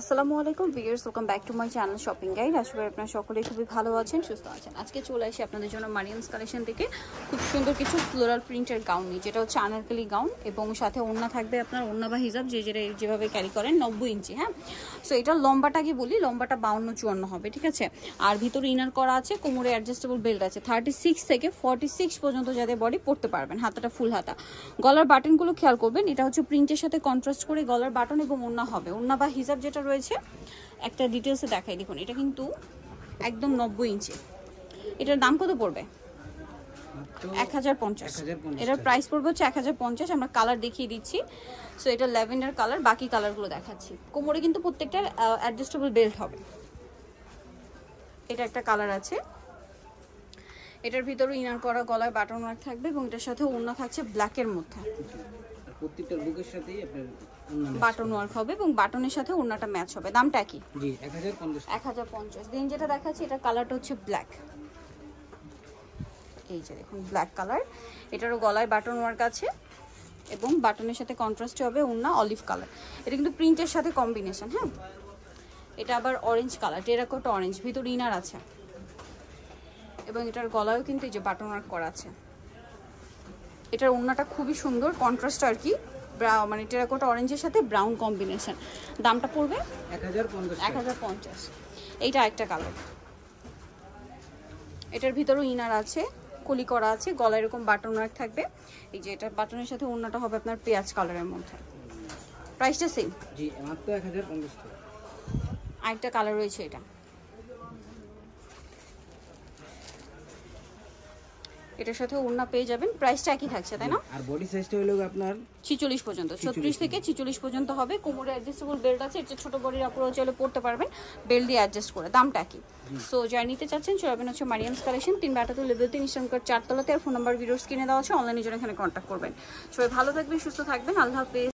আসসালামু আলাইকুম viewers, welcome back to my channel shopping guide. আশা করি আপনারা সকলেই খুবই ভালো আছেন, সুস্থ আছেন। আজকে চলে আসি আপনাদের জন্য মারিয়ামস কালেকশন থেকে খুব সুন্দর কিছু ফ্লোরাল প্রিন্টের গাউন নিয়ে, যেটা হচ্ছে আনারকলি গাউন এবং সাথে ওড়না থাকবে আপনার ওড়না বা হিজাব যেভাবে ক্যারি করেন 90 ইঞ্চি। হ্যাঁ, সো এটা লম্বাটা কি বলি, লম্বাটা 52-54 হবে, ঠিক আছে। আর ভিতরে ইনার করা আছে, কোমরে অ্যাডজাস্টেবল বেল্ট আছে। 36 থেকে 46 পর্যন্ত যাদের বডি পড়তে পারবেন, হাতাটা ফুল হাতা। গলার বাটনগুলো খেয়াল করবেন, এটা হচ্ছে প্রিন্টের সাথে কন্ট্রাস্ট করে গলার বাটন এবং ওড়না হবে। ওড়না বা হিজাব যেটা রয়েছে একটা ডিটেলসে দেখাই। দেখুন, এটা কিন্তু একদম 90 ইঞ্চি। এটার দাম কত পড়বে? 1050। এটার প্রাইস পড়বে হচ্ছে 1050। আমরা কালার দেখিয়ে দিচ্ছি। সো এটা ল্যাভেন্ডার কালার, বাকি কালারগুলো দেখাচ্ছি। কোমরে কিন্তু প্রত্যেকটার অ্যাডজাস্টেবল বেল্ট হবে। এটা একটা কালার আছে, এটার ভিতরে ইনার করা গলায় বাটন ওয়ার্ক থাকবে এবং এটার সাথে ওড়না থাকছে ব্ল্যাকের মধ্যে। প্রত্যেকটার বুকের সাথেই আপনার বাটন ওয়ার্ক হবে এবং বাটনের সাথে ওড়নাটা ম্যাচ হবে। দামটা কি? জি 1050। দিন যেটা দেখাচ্ছি এটা কালারটা হচ্ছে ব্ল্যাক। এই যে দেখুন ব্ল্যাক কালার, এটারও গলায় বাটন ওয়ার্ক আছে এবং বাটনের সাথে কন্ট্রাস্ট হবে ওড়না অলিভ কালার। এটা কিন্তু প্রিন্টের সাথে কম্বিনেশন। হ্যাঁ, এটা আবার অরেঞ্জ কালার, টেরাকোটা অরেঞ্জ, ভিতরে ইনার আছে এবং এটার গলায়ও কিন্তু এই যে বাটন ওয়ার্ক করা আছে। এটার ওড়নাটা খুবই সুন্দর, কন্ট্রাস্ট আর কি, মানে টেরাকোটা অরেঞ্জের সাথে ব্রাউন কম্বিনেশন। দামটা পড়বে 1050। এইটা একটা কালার, এটার ভিতরেও ইনার আছে, কলি করা আছে, গলায় এরকম বাটন ওয়ার্ক থাকবে। এই যে এটা বাটনের সাথে ওড়নাটা হবে আপনার পেঁয়াজ কালারের মধ্যে। প্রাইসটা সেম জি, মাত্র 1050 টাকা। আরেকটা কালার রয়েছে, এটার সাথে ওড়না পেয়ে যাবেন। প্রাইসটা একই থাকছে, তাই না? আর বডি সাইজটা হলো আপনার 46 পর্যন্ত, 36 থেকে 46 পর্যন্ত হবে। কোমরে অ্যাডজাস্টেবল বেল্ট আছে, এটা ছোট বডির আপুরাও চাইলে পড়তে পারবেন বেল্ট দিয়ে অ্যাডজাস্ট করে। দামটা কি? সো যারা নিতে চাচ্ছেন চলবেন হচ্ছে Mariam's collection, 3 level 3 eastern card 4 তলাতে। আর ফোন নাম্বার ভিডিওস কিনে দেওয়া আছে, অনলাইনে জন্য এখানে কন্ট্যাক্ট করবেন। সবাই ভালো থাকবেন, সুস্থ থাকবেন, আল্লাহ হাফেজ।